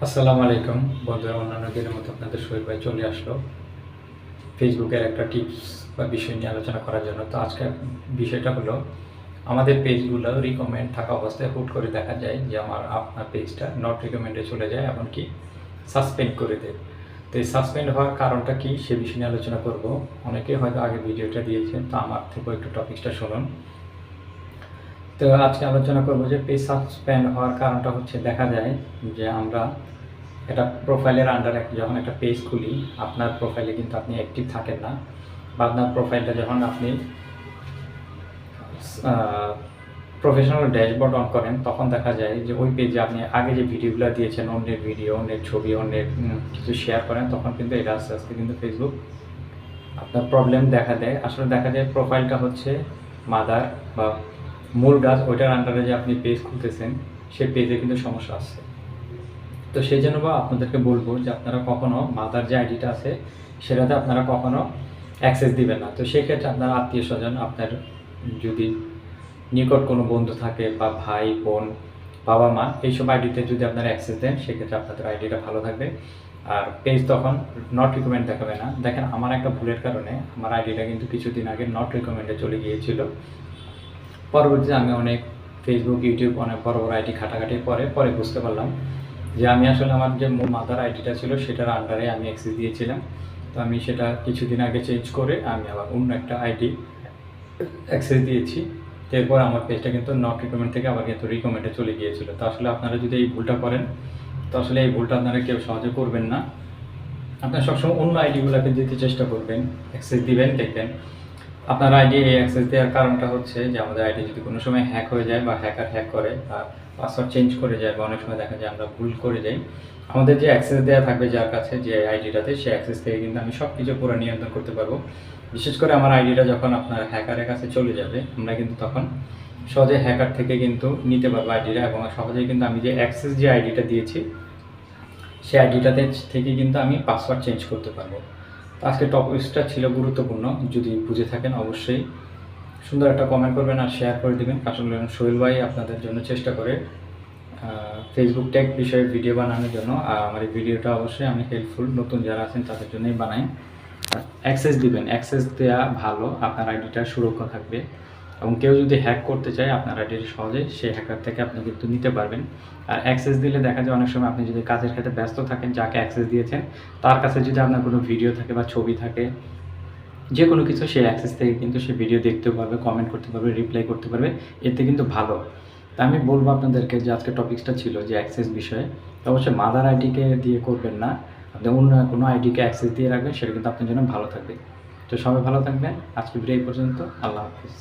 আসসালামু আলাইকুম বন্ধুরা, অন্যান্য দিনের মতো আপনাদের শহীদ ভাই চলে আসলো ফেসবুকের একটা টিপস বা বিষয় নিয়ে আলোচনা করার জন্য। তো আজকের বিষয়টা হলো, আমাদের পেজগুলো রিকমেন্ড থাকা অবস্থায় হুট করে দেখা যায় যে আপনার পেজটা নট রিকমেন্ডে চলে যায়, এমনকি সাসপেন্ড করে দেয়। তো এই সাসপেন্ড হওয়ার কারণটা কি সে বিষয় নিয়ে আলোচনা করব। অনেকেই হয়তো আগে ভিডিওটা দিয়েছেন, তো আমার থেকেও একটু টপিকসটা শুনুন। তো আজকে আলোচনা করবো যে পেজ সাসপেন্ড হওয়ার কারণটা হচ্ছে, দেখা যায় যে আমরা একটা প্রোফাইলের আন্ডারে যখন একটা পেজ খুলি, আপনার প্রোফাইলে কিন্তু আপনি অ্যাক্টিভ থাকেন না, বা আপনার প্রোফাইলটা যখন আপনি প্রফেশনাল ড্যাশবোর্ড অন করেন, তখন দেখা যায় যে ওই পেজে আপনি আগে যে ভিডিওগুলো দিয়েছেন, অন্যের ভিডিও, অন্যের ছবি, অন্যের কিছু শেয়ার করেন, তখন কিন্তু এটা আস্তে আস্তে কিন্তু ফেসবুক আপনার প্রবলেম দেখা দেয়। আসলে দেখা যায় প্রোফাইলটা হচ্ছে মাদার বা মূল গাছ, ওইটার আন্ডারে যে আপনি পেজ খুলতেছেন, সেই পেজে কিন্তু সমস্যা আসছে। তো সেই জন্য আপনাদেরকে বলবো যে আপনারা কখনো মাদার যে আইডিটা আছে সেটাতে আপনারা কখনো অ্যাক্সেস দিবেন না। তো সেক্ষেত্রে আপনার আত্মীয় স্বজন, আপনার যদি নিকট কোনো বন্ধু থাকে বা ভাই বোন, বাবা মা, এইসব আইডিতে যদি আপনারা অ্যাক্সেস দেন, সেক্ষেত্রে আপনাদের আইডিটা ভালো থাকবে, আর পেজ তখন নট রিকমেন্ড দেখাবে না। দেখেন, আমার একটা ভুলের কারণে আমার আইডিটা কিন্তু কিছুদিন আগে নট রিকমেন্ডে চলে গিয়েছিল। পরবর্তীতে আমি অনেক ফেসবুক, ইউটিউব, অনেক বড় বড় আইডি ঘাটাঘাটির পরে বুঝতে পারলাম যে আমি আসলে আমার যে মূল মাদার আইডিটা ছিল সেটার আন্ডারে আমি অ্যাক্সেস দিয়েছিলাম। তো আমি সেটা কিছুদিন আগে চেঞ্জ করে আমি আবার অন্য একটা আইডি অ্যাক্সেস দিয়েছি। তো এরপর আমার পেজটা কিন্তু নট রিকমেন্ড থেকে আবার কিন্তু রিকমেন্ডে চলে গিয়েছিল। তো আসলে আপনারা যদি এই ভুলটা করেন, তো আসলে এই ভুলটা আপনারা কেউ সহজে করবেন না। আপনারা সবসময় অন্য আইডিগুলোকে দিতে চেষ্টা করবেন, অ্যাক্সেস দিবেন। দেখবেন আপনার আইডি অ্যাক্সেস দেওয়ার কারণটা হচ্ছে যে আমাদের আইডি যদি কোনো সময় হ্যাক হয়ে যায় বা হ্যাকার হ্যাক করে, তার পাসওয়ার্ড চেঞ্জ করে যায়, বা অনেক সময় দেখা যায় আমরা ভুল করে যাই, আমাদের যে অ্যাক্সেস দেওয়া থাকবে যার কাছে, যে আইডিটাতে, সেই অ্যাক্সেস থেকে কিন্তু আমি সব কিছু পুরো নিয়ন্ত্রণ করতে পারবো। বিশেষ করে আমার আইডিটা যখন আপনার হ্যাকারের কাছে চলে যাবে, আমরা কিন্তু তখন সহজে হ্যাকার থেকে কিন্তু নিতে পারবো আইডিটা, এবং সহজেই কিন্তু আমি যে অ্যাক্সেস যে আইডিটা দিয়েছি সেই আইডিটাতে থেকে কিন্তু আমি পাসওয়ার্ড চেঞ্জ করতে পারবো। তো আজকে টপিকসটা ছিল গুরুত্বপূর্ণ। যদি বুঝে থাকেন অবশ্যই সুন্দর একটা কমেন্ট করবেন আর শেয়ার করে দেবেন। আসলে সোহেল ভাই আপনাদের জন্য চেষ্টা করে ফেসবুক ট্যাগ বিষয়ে ভিডিও বানানোর জন্য। আর আমার এই ভিডিওটা অবশ্যই আমি হেল্পফুল, নতুন যারা আছেন তাদের জন্যই বানাই। অ্যাক্সেস দিবেন, অ্যাক্সেস দেওয়া ভালো, আপনার আইডিটা সুরক্ষা থাকবে, এবং কেউ যদি হ্যাক করতে চায় আপনার আইডিটা সহজে সেই হ্যাকার থেকে আপনি কিন্তু নিতে পারবেন। আর অ্যাক্সেস দিলে দেখা যায় অনেক সময় আপনি যদি কাজের ক্ষেত্রে ব্যস্ত থাকেন, যাকে অ্যাক্সেস দিয়েছেন তার কাছে যদি আপনার কোনো ভিডিও থাকে বা ছবি থাকে, যে কোনো কিছু, সেই অ্যাক্সেস থেকে কিন্তু সে ভিডিও দেখতেও পারবে, কমেন্ট করতে পারবে, রিপ্লাই করতে পারবে। এতে কিন্তু ভালো। তা আমি বলবো আপনাদেরকে যে আজকে টপিকসটা ছিল যে অ্যাক্সেস বিষয়ে। তো অবশ্যই মাদার আইডিকে দিয়ে করবেন না, আপনি অন্য কোনো আইডিকে অ্যাক্সেস দিয়ে রাখবেন, সেটা কিন্তু আপনার জন্য ভালো থাকবে। তো সবাই ভালো থাকবেন। আজকে ভিডিও এই পর্যন্ত। আল্লাহ হাফিজ।